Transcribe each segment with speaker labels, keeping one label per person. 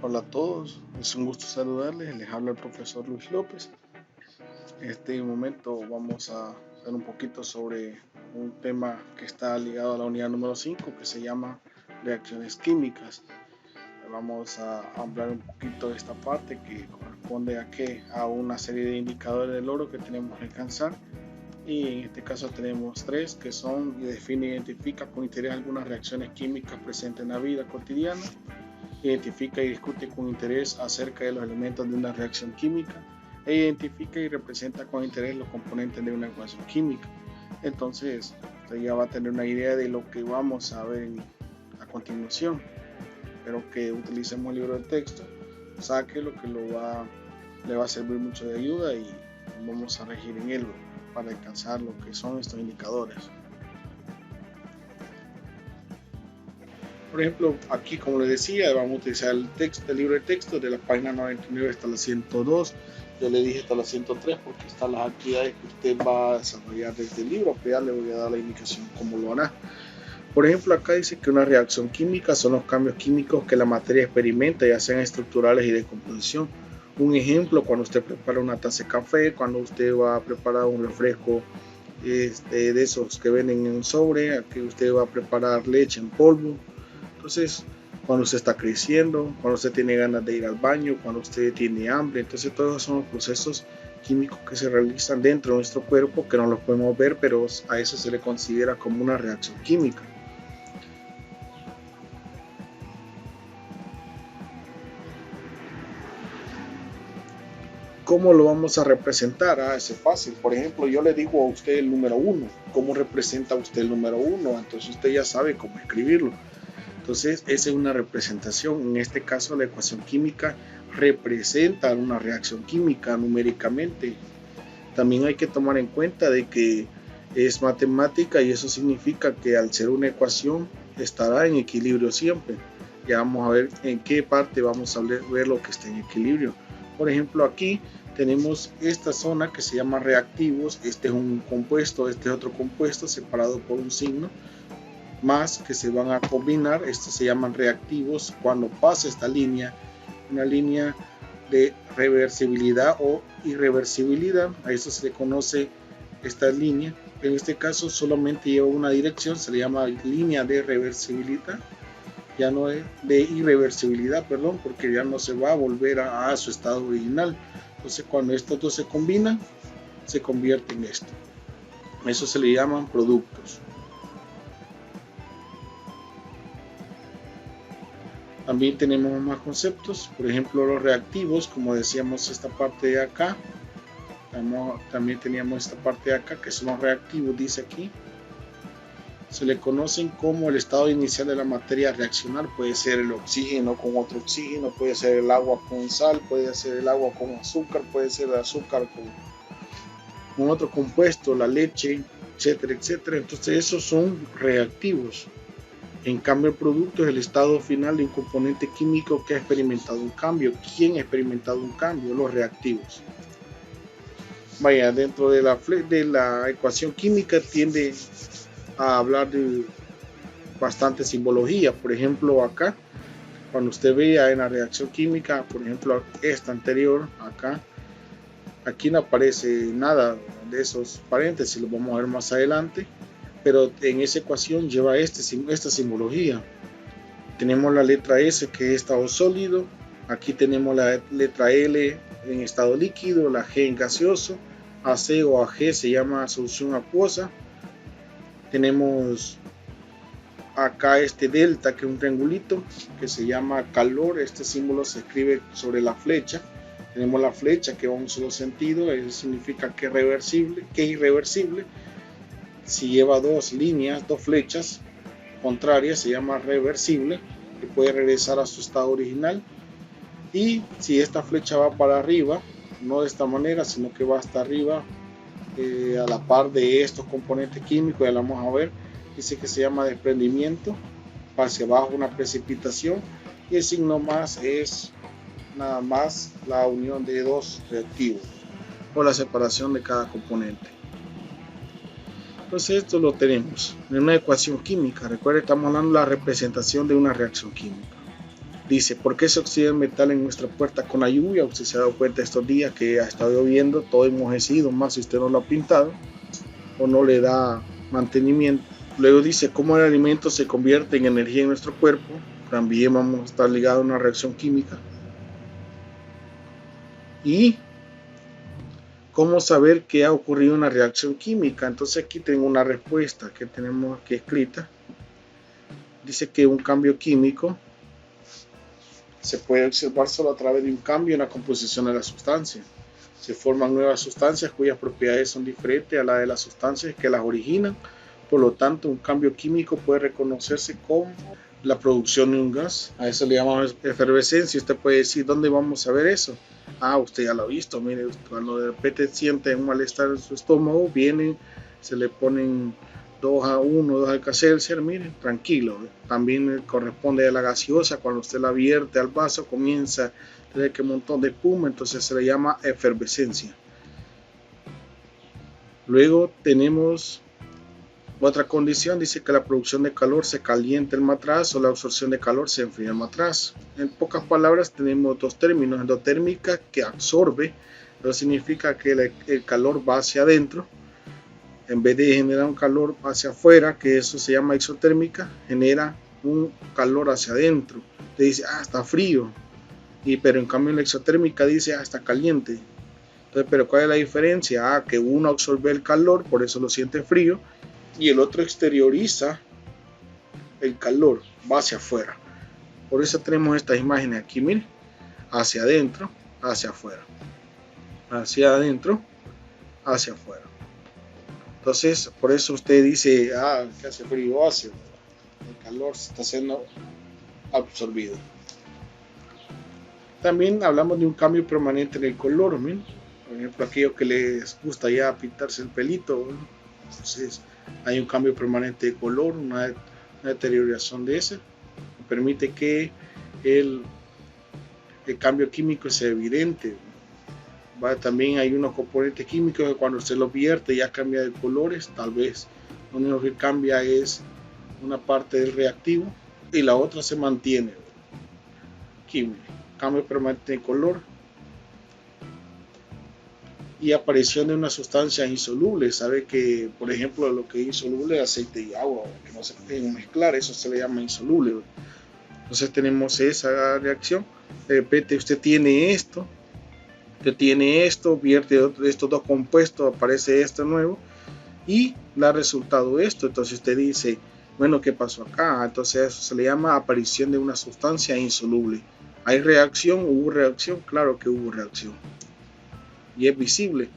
Speaker 1: Hola a todos, es un gusto saludarles, les habla el profesor Luis López. En este momento vamos a hacer un poquito sobre un tema que está ligado a la unidad número 5 que se llama reacciones químicas. Vamos a hablar un poquito de esta parte que corresponde a una serie de indicadores del oro que tenemos que alcanzar, y en este caso tenemos tres que son: define e identifica con interés algunas reacciones químicas presentes en la vida cotidiana; identifica y discute con interés acerca de los elementos de una reacción química; e identifica y representa con interés los componentes de una ecuación química. Entonces, usted ya va a tener una idea de lo que vamos a ver a continuación. Espero que utilicemos el libro de texto, saque lo que le va a servir mucho de ayuda, y vamos a regir en él para alcanzar lo que son estos indicadores. Por ejemplo, aquí, como les decía, vamos a utilizar el libro de texto de la página 99 hasta la 102. Yo le dije hasta la 103 porque están las actividades que usted va a desarrollar desde el libro, pero ya le voy a dar la indicación cómo lo hará. Por ejemplo, acá dice que una reacción química son los cambios químicos que la materia experimenta, ya sean estructurales y de composición. Un ejemplo: cuando usted prepara una taza de café, cuando usted va a preparar un refresco de esos que venden en un sobre, aquí usted va a preparar leche en polvo. Entonces, cuando usted está creciendo, cuando usted tiene ganas de ir al baño, cuando usted tiene hambre, entonces todos esos son los procesos químicos que se realizan dentro de nuestro cuerpo, que no los podemos ver, pero a eso se le considera como una reacción química. ¿Cómo lo vamos a representar? Es fácil. Por ejemplo, yo le digo a usted el número 1. ¿Cómo representa usted el número 1? Entonces usted ya sabe cómo escribirlo. Entonces, esa es una representación. En este caso, la ecuación química representa una reacción química numéricamente. También hay que tomar en cuenta de que es matemática, y eso significa que al ser una ecuación estará en equilibrio siempre. Ya vamos a ver en qué parte vamos a ver lo que está en equilibrio. Por ejemplo, aquí tenemos esta zona que se llama reactivos. Este es un compuesto, este es otro compuesto separado por un signo más que se van a combinar. Estos se llaman reactivos. Cuando pasa esta línea, una línea de reversibilidad o irreversibilidad, a eso se le conoce esta línea. En este caso solamente lleva una dirección, se le llama línea de reversibilidad, ya no es de irreversibilidad, perdón, porque ya no se va a volver a su estado original. Entonces, cuando estos dos se combinan, se convierte en esto. Eso se le llaman productos. También tenemos más conceptos, por ejemplo los reactivos, como decíamos esta parte de acá. También teníamos esta parte de acá que son los reactivos, dice aquí. Se le conocen como el estado inicial de la materia a reaccionar. Puede ser el oxígeno con otro oxígeno, puede ser el agua con sal, puede ser el agua con azúcar, puede ser el azúcar con otro compuesto, la leche, etcétera, etcétera. Entonces esos son reactivos. En cambio, el producto es el estado final de un componente químico que ha experimentado un cambio. ¿Quién ha experimentado un cambio? Los reactivos. Vaya, dentro de la ecuación química tiende a hablar de bastante simbología. Por ejemplo, acá, cuando usted vea en la reacción química, por ejemplo, esta anterior, acá, aquí no aparece nada de esos paréntesis, lo vamos a ver más adelante, pero en esa ecuación lleva esta simbología. Tenemos la letra S, que es estado sólido. Aquí tenemos la letra L en estado líquido, la G en gaseoso, AC o AG se llama solución acuosa. Tenemos acá este delta, que es un triangulito que se llama calor. Este símbolo se escribe sobre la flecha. Tenemos la flecha que va en un solo sentido, eso significa que es irreversible. Si lleva dos líneas, dos flechas contrarias, se llama reversible, que puede regresar a su estado original. Y si esta flecha va para arriba, no de esta manera, sino que va hasta arriba, a la par de estos componentes químicos, ya lo vamos a ver, dice que se llama desprendimiento, hacia abajo una precipitación, y el signo más es nada más la unión de dos reactivos o la separación de cada componente. Entonces esto lo tenemos en una ecuación química. Recuerden, estamos hablando de la representación de una reacción química. Dice, ¿por qué se oxida el metal en nuestra puerta con la lluvia? Usted se ha dado cuenta estos días que ha estado lloviendo, todo enmojecido, más si usted no lo ha pintado o no le da mantenimiento. Luego dice, ¿cómo el alimento se convierte en energía en nuestro cuerpo? También vamos a estar ligados a una reacción química. Y ¿cómo saber que ha ocurrido una reacción química? Entonces aquí tengo una respuesta que tenemos aquí escrita. Dice que un cambio químico se puede observar solo a través de un cambio en la composición de la sustancia. Se forman nuevas sustancias cuyas propiedades son diferentes a las de las sustancias que las originan. Por lo tanto, un cambio químico puede reconocerse como la producción de un gas. A eso le llamamos efervescencia. Usted puede decir, ¿dónde vamos a ver eso? Usted ya lo ha visto. Mire, cuando de repente siente un malestar en su estómago, viene, se le ponen 2 a 1, 2 Alka-Seltzer, miren, tranquilo. También corresponde a la gaseosa, cuando usted la vierte al vaso comienza a tener que un montón de espuma, entonces se le llama efervescencia. Luego tenemos otra condición, dice que la producción de calor se calienta el matraz o la absorción de calor se enfría el matraz. En pocas palabras tenemos dos términos, endotérmica que absorbe, eso significa que el calor va hacia adentro. En vez de generar un calor hacia afuera, que eso se llama exotérmica, genera un calor hacia adentro. Te dice, está frío. Pero en cambio la exotérmica dice, está caliente. Entonces, pero ¿cuál es la diferencia? Que uno absorbe el calor, por eso lo siente frío, y el otro exterioriza el calor, va hacia afuera. Por eso tenemos estas imágenes aquí, miren, hacia adentro, hacia afuera. Hacia adentro, hacia afuera. Entonces, por eso usted dice, que hace frío, el calor se está siendo absorbido. También hablamos de un cambio permanente en el color, ¿sí? Por ejemplo, aquellos que les gusta ya pintarse el pelito, ¿sí? Entonces hay un cambio permanente de color, una deterioración de ese, que permite que el cambio químico sea evidente. También hay unos componentes químicos que cuando se los vierte ya cambia de colores, tal vez lo único que cambia es una parte del reactivo y la otra se mantiene. Químico, cambio permanente de color y aparición de una sustancia insoluble. Sabe que, por ejemplo, lo que es insoluble es aceite y agua, que no se pueden mezclar, eso se le llama insoluble. Entonces tenemos esa reacción. De repente usted tiene esto, vierte estos dos compuestos, aparece esto nuevo y da resultado esto. Entonces usted dice, bueno, ¿qué pasó acá? Entonces eso se le llama aparición de una sustancia insoluble. ¿Hay reacción? ¿Hubo reacción? Claro que hubo reacción y es visible.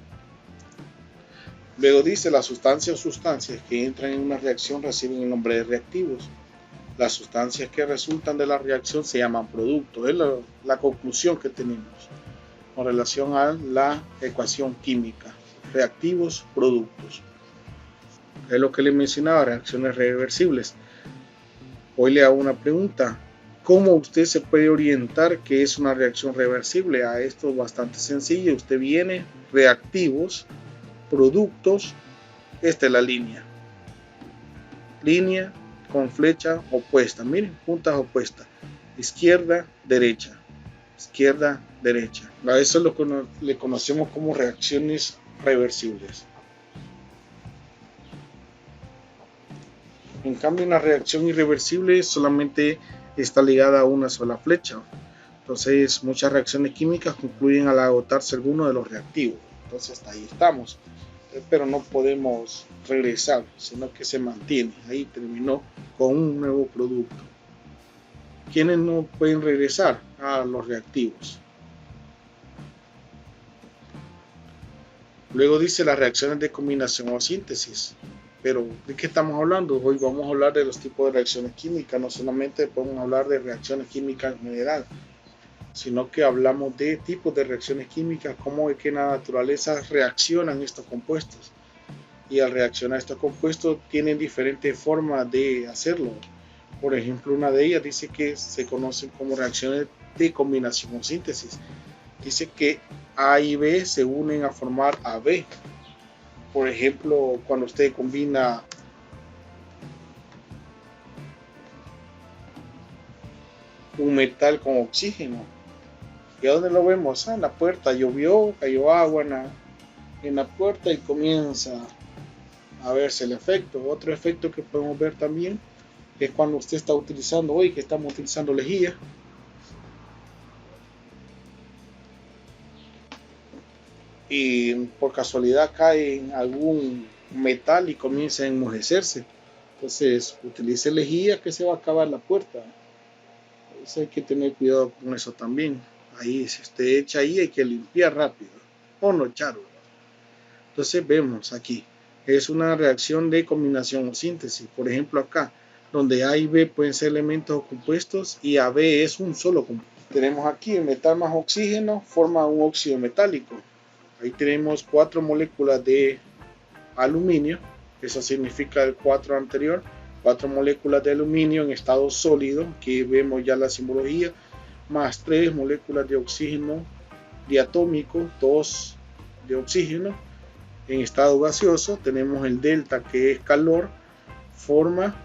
Speaker 1: Luego dice, las sustancias o sustancias que entran en una reacción reciben el nombre de reactivos. Las sustancias que resultan de la reacción se llaman productos. Es la conclusión que tenemos con relación a la ecuación química. Reactivos, productos. Es lo que le mencionaba, reacciones reversibles. Hoy le hago una pregunta. ¿Cómo usted se puede orientar que es una reacción reversible? Esto es bastante sencillo. Usted viene, reactivos, productos, esta es la línea. Línea con flecha opuesta. Miren, puntas opuestas. Izquierda, derecha. Izquierda, derecha. A eso es lo que le conocemos como reacciones reversibles. En cambio, una reacción irreversible solamente está ligada a una sola flecha. Entonces, muchas reacciones químicas concluyen al agotarse alguno de los reactivos. Entonces, hasta ahí estamos. Pero no podemos regresar, sino que se mantiene. Ahí terminó con un nuevo producto. ¿Quiénes no pueden regresar? A los reactivos. Luego dice las reacciones de combinación o síntesis. Pero, ¿de qué estamos hablando? Hoy vamos a hablar de los tipos de reacciones químicas. No solamente podemos hablar de reacciones químicas en general, sino que hablamos de tipos de reacciones químicas, cómo es que en la naturaleza reaccionan estos compuestos. Y al reaccionar estos compuestos tienen diferentes formas de hacerlo. Por ejemplo, una de ellas dice que se conocen como reacciones de combinación o síntesis. Dice que A y B se unen a formar AB. Por ejemplo, cuando usted combina un metal con oxígeno. ¿Y a dónde lo vemos? En la puerta, llovió, cayó agua en la puerta y comienza a verse el efecto. Otro efecto que podemos ver también es cuando usted está utilizando, hoy que estamos utilizando lejía, y por casualidad cae en algún metal y comienza a enmohecerse. Entonces utilice lejía que se va a acabar la puerta. Entonces hay que tener cuidado con eso también. Ahí, si usted echa ahí, hay que limpiar rápido o no echarlo. Entonces vemos aquí, es una reacción de combinación o síntesis. Por ejemplo acá, donde A y B pueden ser elementos o compuestos y AB es un solo compuesto. Tenemos aquí el metal más oxígeno forma un óxido metálico. Ahí tenemos 4 moléculas de aluminio, eso significa el 4 anterior, 4 moléculas de aluminio en estado sólido, que vemos ya la simbología, más 3 moléculas de oxígeno diatómico, 2 de oxígeno. En estado gaseoso tenemos el delta, que es calor, forma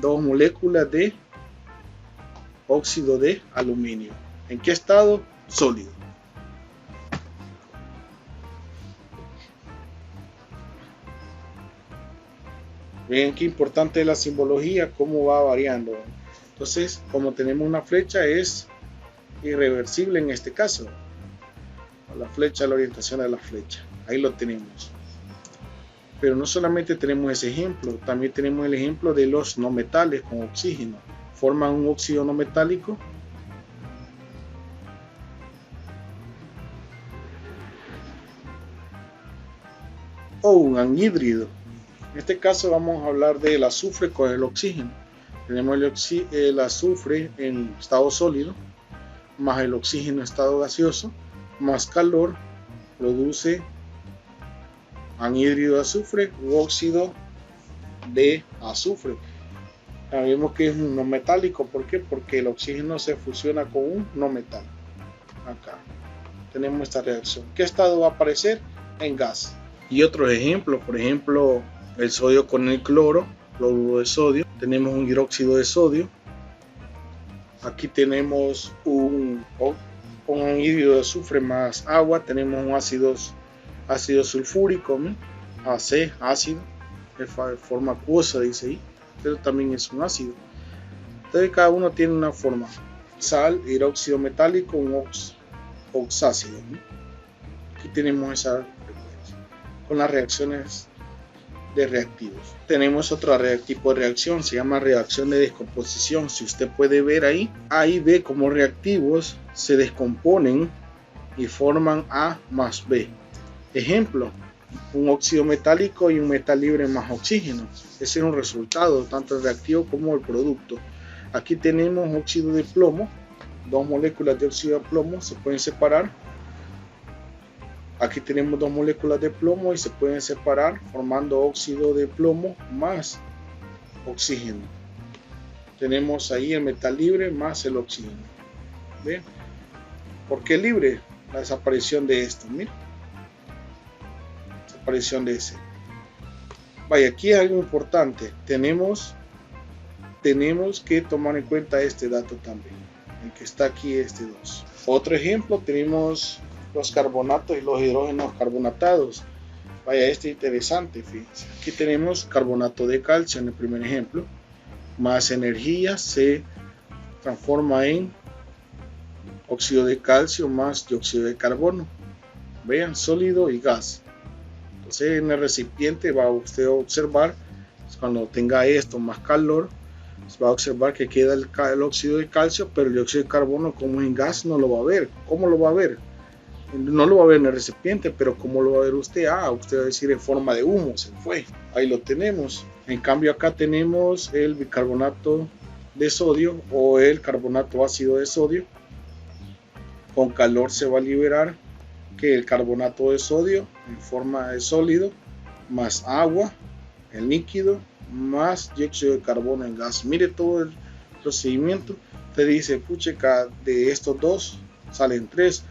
Speaker 1: 2 moléculas de óxido de aluminio. ¿En qué estado? Sólido. Ven qué importante es la simbología, cómo va variando. Entonces, como tenemos una flecha, es irreversible en este caso. La flecha, la orientación de la flecha. Ahí lo tenemos. Pero no solamente tenemos ese ejemplo, también tenemos el ejemplo de los no metales con oxígeno. Forman un óxido no metálico. O un anhídrido. En este caso vamos a hablar del azufre con el oxígeno. Tenemos el azufre en estado sólido, más el oxígeno en estado gaseoso, más calor, produce anhídrido de azufre u óxido de azufre. Sabemos que es un no metálico, ¿por qué? Porque el oxígeno se fusiona con un no metal. Acá tenemos esta reacción. ¿Qué estado va a aparecer? En gas. Y otros ejemplos, por ejemplo, el sodio con el cloro de sodio. Tenemos un hidróxido de sodio. Aquí tenemos un anhídrido de azufre más agua. Tenemos un ácido sulfúrico, ¿no? AC, ácido, de forma acuosa, dice ahí, pero también es un ácido. Entonces cada uno tiene una forma. Sal, hidróxido metálico, un oxácido, ¿no? Aquí tenemos esa frecuencia con las reacciones de reactivos. Tenemos otro tipo de reacción, se llama reacción de descomposición. Si usted puede ver ahí ve cómo reactivos se descomponen y forman A más B. Ejemplo, un óxido metálico y un metal libre más oxígeno. Ese es un resultado, tanto el reactivo como el producto. Aquí tenemos óxido de plomo, 2 moléculas de óxido de plomo se pueden separar. Aquí tenemos 2 moléculas de plomo y se pueden separar formando óxido de plomo más oxígeno. Tenemos ahí el metal libre más el oxígeno. ¿Ven? ¿Por qué libre? La desaparición de esto. Mira. Desaparición de ese. Vaya, aquí hay algo importante. Tenemos que tomar en cuenta este dato también. El que está aquí, este 2. Otro ejemplo, tenemos los carbonatos y los hidrógenos carbonatados. Vaya, este interesante, fíjense. Aquí tenemos carbonato de calcio en el primer ejemplo. Más energía se transforma en óxido de calcio más dióxido de carbono. Vean, sólido y gas. Entonces en el recipiente va usted a observar, cuando tenga esto más calor, va a observar que queda el óxido de calcio, pero el dióxido de carbono, como es en gas, no lo va a ver. ¿Cómo lo va a ver? No lo va a ver en el recipiente, pero ¿cómo lo va a ver usted? Usted va a decir en forma de humo, se fue. Ahí lo tenemos. En cambio acá tenemos el bicarbonato de sodio o el carbonato ácido de sodio. Con calor se va a liberar que el carbonato de sodio en forma de sólido más agua, el líquido, más dióxido de carbono en gas. Mire todo el procedimiento. Usted dice, pucheca, de estos dos salen 3.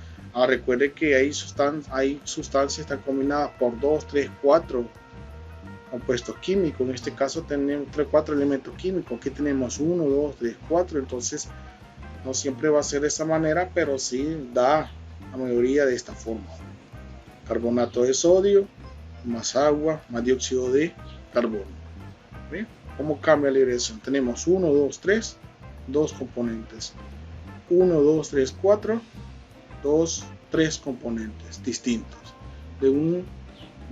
Speaker 1: Recuerde que hay sustancias están combinadas por 2, 3, 4 compuestos químicos. En este caso tenemos 3, 4 elementos químicos. Aquí tenemos 1, 2, 3, 4. Entonces No siempre va a ser de esa manera, pero sí da la mayoría de esta forma. Carbonato de sodio más agua más dióxido de carbono. ¿Ve? ¿Cómo cambia la liberación? Tenemos 1, 2, 3, dos componentes. 1, 2, 3, 4, 2, 3 componentes distintos de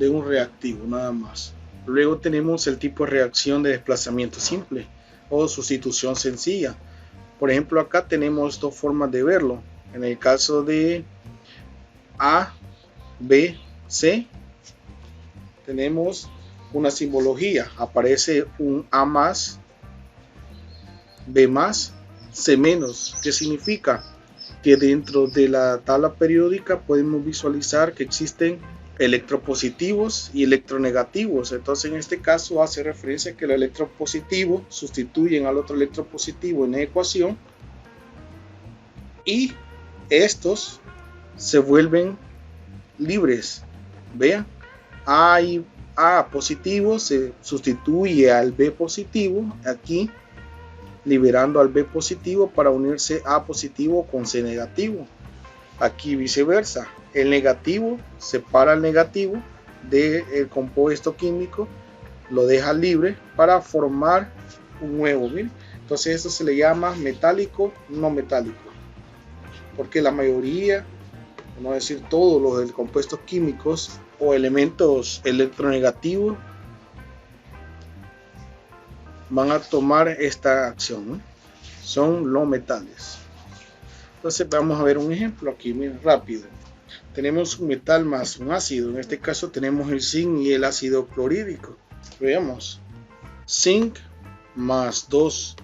Speaker 1: un reactivo nada más. Luego tenemos el tipo de reacción de desplazamiento simple o sustitución sencilla. Por ejemplo, acá tenemos dos formas de verlo. En el caso de A, B, C, tenemos una simbología. Aparece un A más, B más, C menos. ¿Qué significa? Que dentro de la tabla periódica podemos visualizar que existen electropositivos y electronegativos. Entonces en este caso hace referencia a que los electropositivos sustituyen al otro electropositivo en la ecuación y estos se vuelven libres. Vean, A positivo se sustituye al B positivo aquí, liberando al B positivo para unirse A positivo con C negativo. Aquí viceversa, el negativo separa el negativo del compuesto químico, lo deja libre para formar un nuevo. ¿Bien? Entonces esto se le llama metálico no metálico, porque la mayoría, no decir todos los compuestos químicos o elementos electronegativos van a tomar esta acción, ¿no? Son los metales. Entonces vamos a ver un ejemplo aquí, miren, rápido. Tenemos un metal más un ácido. En este caso tenemos el zinc y el ácido clorhídrico. Veamos. Zinc más 2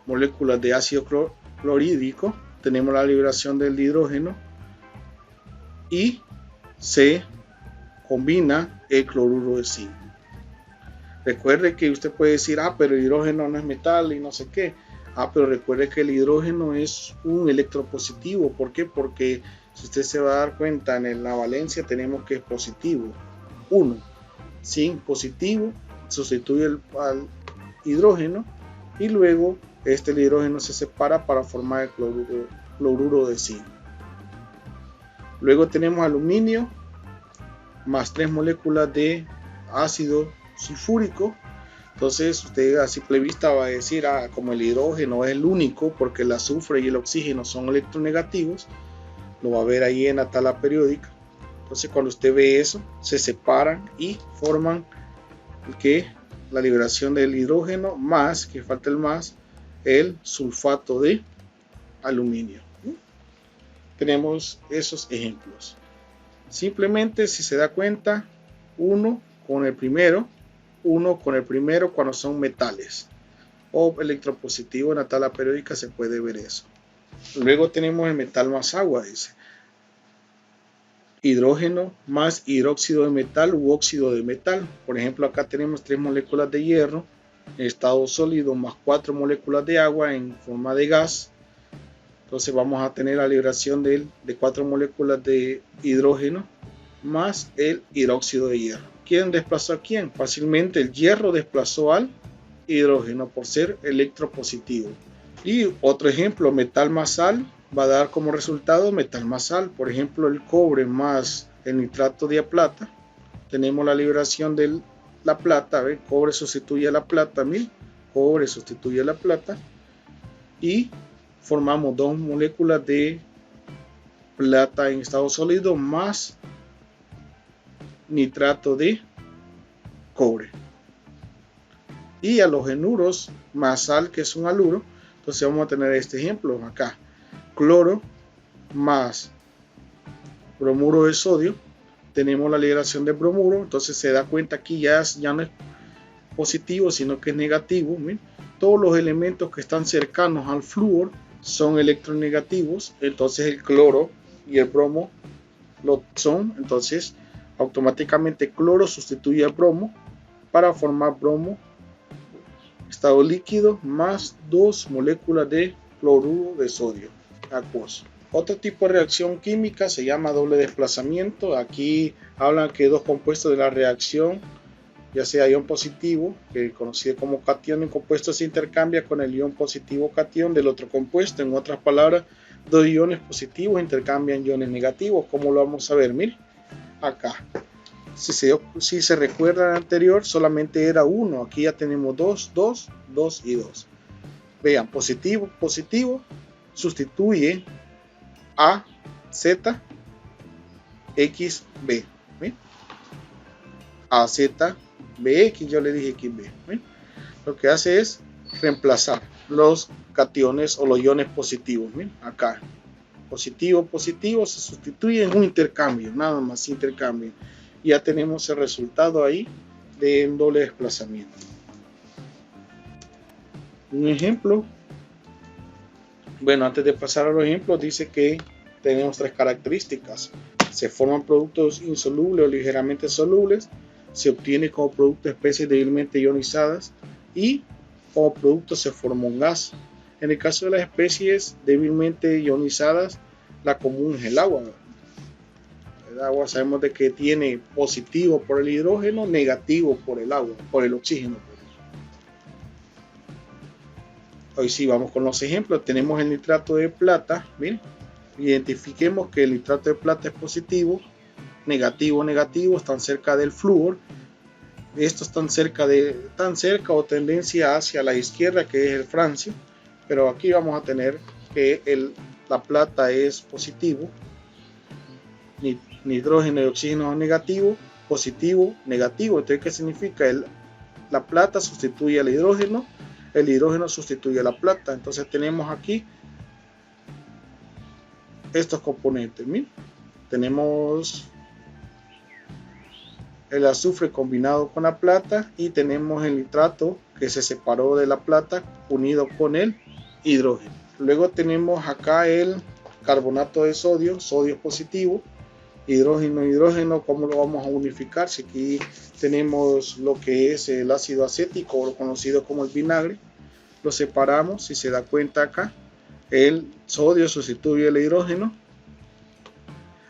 Speaker 1: moléculas de ácido clorhídrico. Tenemos la liberación del hidrógeno y se combina el cloruro de zinc. Recuerde que usted puede decir, pero el hidrógeno no es metal y no sé qué. Pero recuerde que el hidrógeno es un electropositivo. ¿Por qué? Porque si usted se va a dar cuenta, en la valencia tenemos que es positivo. 1. Zinc positivo sustituye al hidrógeno y luego el hidrógeno se separa para formar el cloruro de zinc. Luego tenemos aluminio más 3 moléculas de ácido sulfúrico. Entonces usted a simple vista va a decir, como el hidrógeno es el único, porque el azufre y el oxígeno son electronegativos, lo va a ver ahí en la tabla periódica. Entonces cuando usted ve eso, se separan y forman la liberación del hidrógeno más, que falta el más, el sulfato de aluminio. Tenemos esos ejemplos. Simplemente, si se da cuenta, uno con el primero cuando son metales o electropositivo. En la tabla periódica se puede ver eso. Luego tenemos el metal más agua, dice hidrógeno más hidróxido de metal u óxido de metal. Por ejemplo, acá tenemos 3 moléculas de hierro en estado sólido más 4 moléculas de agua en forma de gas. Entonces vamos a tener la liberación de 4 moléculas de hidrógeno más el hidróxido de hierro. ¿Quién desplazó a quién? Fácilmente el hierro desplazó al hidrógeno por ser electropositivo. Y otro ejemplo, metal más sal va a dar como resultado metal más sal. Por ejemplo, el cobre más el nitrato de plata. Tenemos la liberación de la plata. ¿Ve? Cobre sustituye a la plata. Cobre sustituye a la plata. Y formamos 2 moléculas de plata en estado sólido más nitrato de cobre. Y halogénuros más sal, que es un haluro. Entonces vamos a tener este ejemplo acá: cloro más bromuro de sodio. Tenemos la liberación de bromuro. Entonces se da cuenta aquí ya no es positivo, sino que es negativo. ¿Ven? Todos los elementos que están cercanos al flúor son electronegativos. Entonces el cloro y el bromo lo son. Entonces automáticamente cloro sustituye al bromo para formar bromo estado líquido más 2 moléculas de cloruro de sodio acuoso. Otro tipo de reacción química se llama doble desplazamiento. Aquí hablan que 2 compuestos de la reacción ya sea ion positivo, que conocido como cation en compuesto, se intercambia con el ion positivo cation del otro compuesto. En otras palabras, dos iones positivos intercambian iones negativos. ¿Cómo lo vamos a ver? Mire, acá. Si se recuerda al anterior, solamente era uno. Aquí ya tenemos 2, 2, 2 y 2. Vean, positivo, positivo, sustituye A, Z, X, B. ¿Ven? A, Z, BX, yo le dije XB. ¿Ven? Lo que hace es reemplazar los cationes o los iones positivos. ¿Ven? Acá, positivo, positivo, se sustituye en un intercambio, nada más intercambio. Ya tenemos el resultado ahí de un doble desplazamiento. Un ejemplo. Bueno, antes de pasar a los ejemplos, dice que tenemos tres características. Se forman productos insolubles o ligeramente solubles. Se obtiene como producto especies débilmente ionizadas. Y como producto se forma un gas. En el caso de las especies débilmente ionizadas, la común es el agua. El agua sabemos de que tiene positivo por el hidrógeno, negativo por el agua, por el oxígeno. Hoy sí vamos con los ejemplos. Tenemos el nitrato de plata. Miren, identifiquemos que el nitrato de plata es positivo, negativo, negativo, están cerca del flúor. Estos están cerca o tendencia hacia la izquierda, que es el francio. Pero aquí vamos a tener que la plata es positivo, nitrógeno y oxígeno negativo, positivo, negativo. Entonces, ¿qué significa? La plata sustituye al hidrógeno, el hidrógeno sustituye a la plata. Entonces tenemos aquí estos componentes. ¿Miren? Tenemos el azufre combinado con la plata y tenemos el nitrato que se separó de la plata unido con el hidrógeno. Luego tenemos acá el carbonato de sodio, sodio positivo, hidrógeno, hidrógeno. ¿Cómo lo vamos a unificar? Si aquí tenemos lo que es el ácido acético, o lo conocido como el vinagre, lo separamos. Si se da cuenta acá, el sodio sustituye el hidrógeno,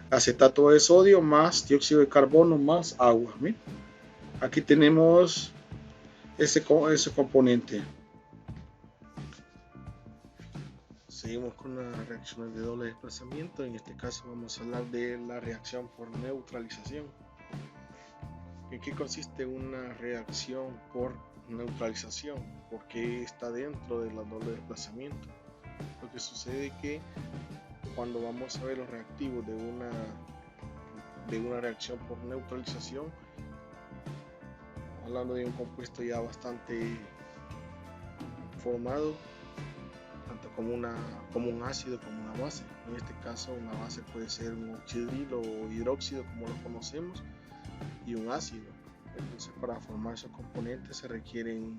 Speaker 1: acetato de sodio más dióxido de carbono más agua. ¿Miren? Aquí tenemos ese componente. Seguimos con las reacciones de doble desplazamiento. En este caso vamos a hablar de la reacción por neutralización. ¿En qué consiste una reacción por neutralización? ¿Por qué está dentro de la doble desplazamiento? Lo que sucede es que cuando vamos a ver los reactivos de una reacción por neutralización, hablando de un compuesto ya bastante formado, tanto como un ácido como una base. En este caso una base puede ser un oxidrilo o hidróxido como lo conocemos, y un ácido. Entonces, para formar esos componentes se requieren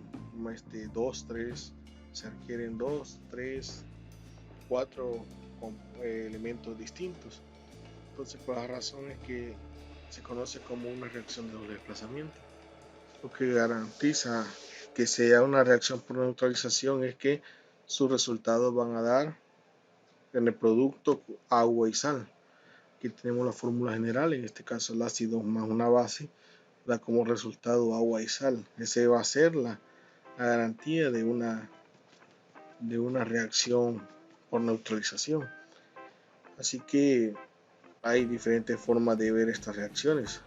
Speaker 1: 2, 3, 4 elementos distintos. Entonces, por la razón es que se conoce como una reacción de doble desplazamiento. Lo que garantiza que sea una reacción por neutralización es que sus resultados van a dar en el producto agua y sal. Aquí tenemos la fórmula general. En este caso, el ácido más una base da como resultado agua y sal. Ese va a ser la garantía de una reacción por neutralización. Así que hay diferentes formas de ver estas reacciones.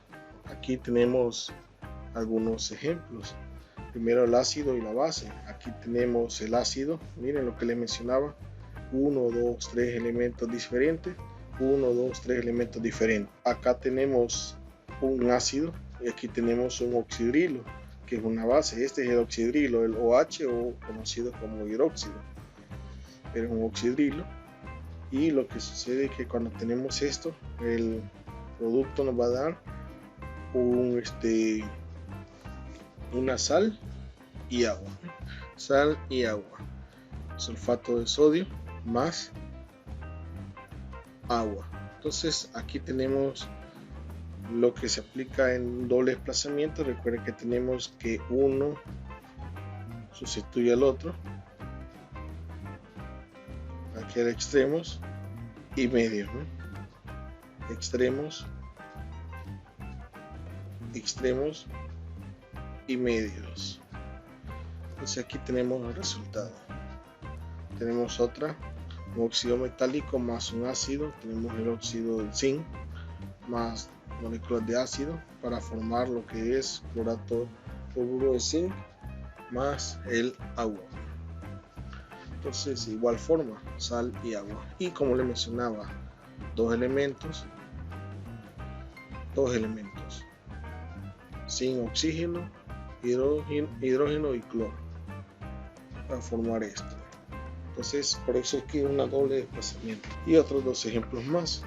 Speaker 1: Aquí tenemos algunos ejemplos. Primero el ácido y la base. Aquí tenemos el ácido. Miren lo que les mencionaba. 1, 2, 3 elementos diferentes. 1, 2, 3 elementos diferentes. Acá tenemos un ácido y aquí tenemos un oxidrilo, que es una base. Este es el oxidrilo, el OH, o conocido como hidróxido. Pero es un oxidrilo. Y lo que sucede es que cuando tenemos esto, el producto nos va a dar una sal y agua. Sal y agua. Sulfato de sodio más agua. Entonces aquí tenemos lo que se aplica en doble desplazamiento. Recuerden que tenemos que uno sustituye al otro. Aquí hay extremos y medios, ¿no? Extremos, y medios. Entonces aquí tenemos el resultado. Tenemos otra, un óxido metálico más un ácido. Tenemos el óxido del zinc más moléculas de ácido para formar lo que es cloruro de zinc más el agua. Entonces, de igual forma, sal y agua. Y como le mencionaba, dos elementos, sin oxígeno, hidrógeno y cloro para formar esto. Entonces, por eso es que una doble desplazamiento. Y otros dos ejemplos más.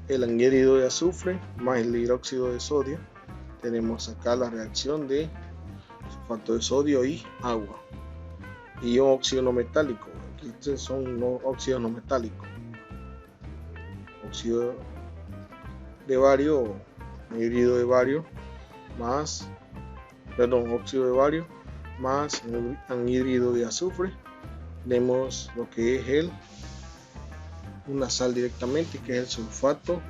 Speaker 1: El anhídrido de azufre más el hidróxido de sodio. Tenemos acá la reacción de sulfato de sodio y agua. Y un óxido no metálico. Aquí son óxidos no metálicos. Óxido de bario, anhídrido de bario más, óxido de bario más anhídrido de azufre. Tenemos lo que es una sal directamente, que es el sulfato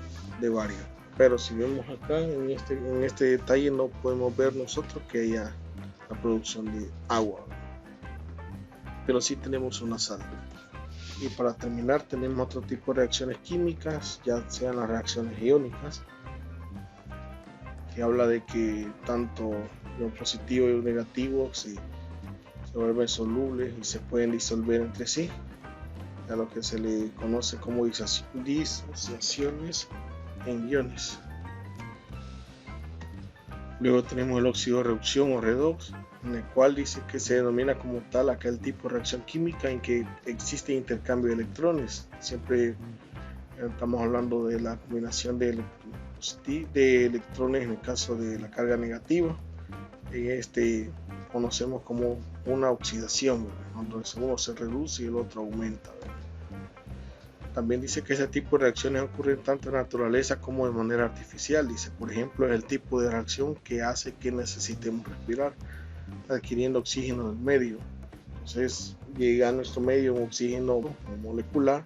Speaker 1: de bario. Pero si vemos acá en este detalle, no podemos ver nosotros que haya la producción de agua, pero sí tenemos una sal. Y para terminar, tenemos otro tipo de reacciones químicas, ya sean las reacciones iónicas, que habla de que tanto lo positivo y lo negativo se vuelven solubles y se pueden disolver entre sí, a lo que se le conoce como disociaciones en iones. Luego tenemos el óxido de reducción o redox, en el cual dice que se denomina como tal aquel tipo de reacción química en que existe intercambio de electrones. Siempre estamos hablando de la combinación de electrones en el caso de la carga negativa. Conocemos como una oxidación, cuando uno se reduce y el otro aumenta. También dice que ese tipo de reacciones ocurren tanto en la naturaleza como de manera artificial. Dice, por ejemplo, es el tipo de reacción que hace que necesitemos respirar, adquiriendo oxígeno del medio. Entonces llega a nuestro medio un oxígeno molecular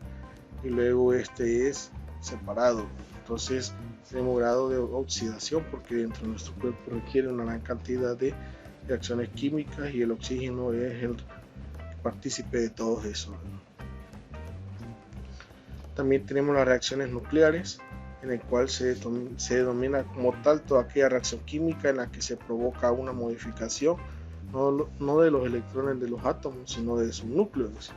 Speaker 1: y luego este es separado. Entonces tenemos grado de oxidación porque dentro de nuestro cuerpo requiere una gran cantidad de reacciones químicas y el oxígeno es el partícipe de todo eso. También tenemos las reacciones nucleares, en el cual se denomina como tal toda aquella reacción química en la que se provoca una modificación no de los electrones de los átomos, sino de sus núcleos.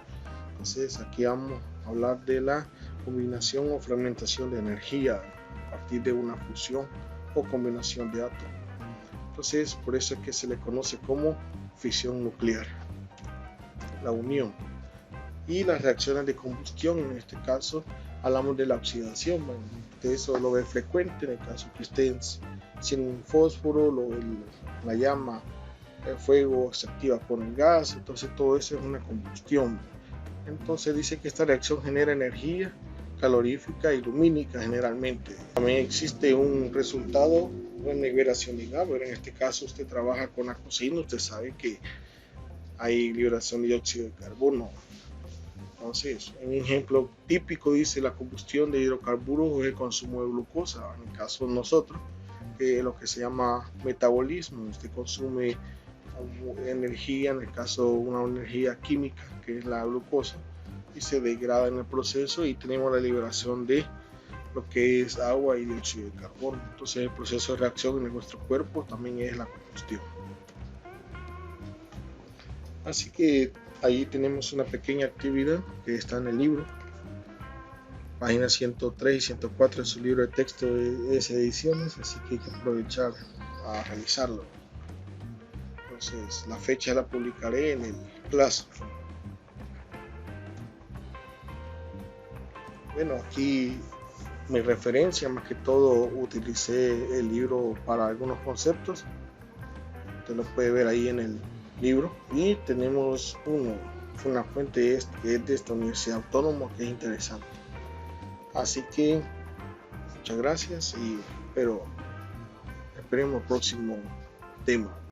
Speaker 1: Entonces aquí vamos a hablar de la combinación o fragmentación de energía a partir de una fusión o combinación de átomos. Entonces por eso es que se le conoce como fisión nuclear, la unión. Y las reacciones de combustión, en este caso hablamos de la oxidación. Bueno, eso lo ve frecuente en el caso que estén sin fósforo, la llama, el fuego se activa con el gas, entonces todo eso es una combustión. Entonces dice que esta reacción genera energía calorífica y lumínica generalmente. También existe un resultado de liberación de gas, pero en este caso usted trabaja con la cocina, usted sabe que hay liberación de dióxido de carbono. Entonces, un ejemplo típico dice la combustión de hidrocarburos o el consumo de glucosa. En el caso de nosotros, que es lo que se llama metabolismo, usted consume energía, en el caso una energía química que es la glucosa, y se degrada en el proceso y tenemos la liberación de lo que es agua y dióxido de carbono. Entonces el proceso de reacción en nuestro cuerpo también es la combustión. Así que ahí tenemos una pequeña actividad que está en el libro, páginas 103 y 104 en su libro de texto de ediciones, así que hay que aprovechar a realizarlo. Entonces la fecha la publicaré en el plazo. Bueno, aquí mi referencia, más que todo utilicé el libro para algunos conceptos, usted lo puede ver ahí en el libro, y tenemos una fuente que es de esta Universidad Autónoma, que es interesante. Así que muchas gracias y esperemos el próximo tema.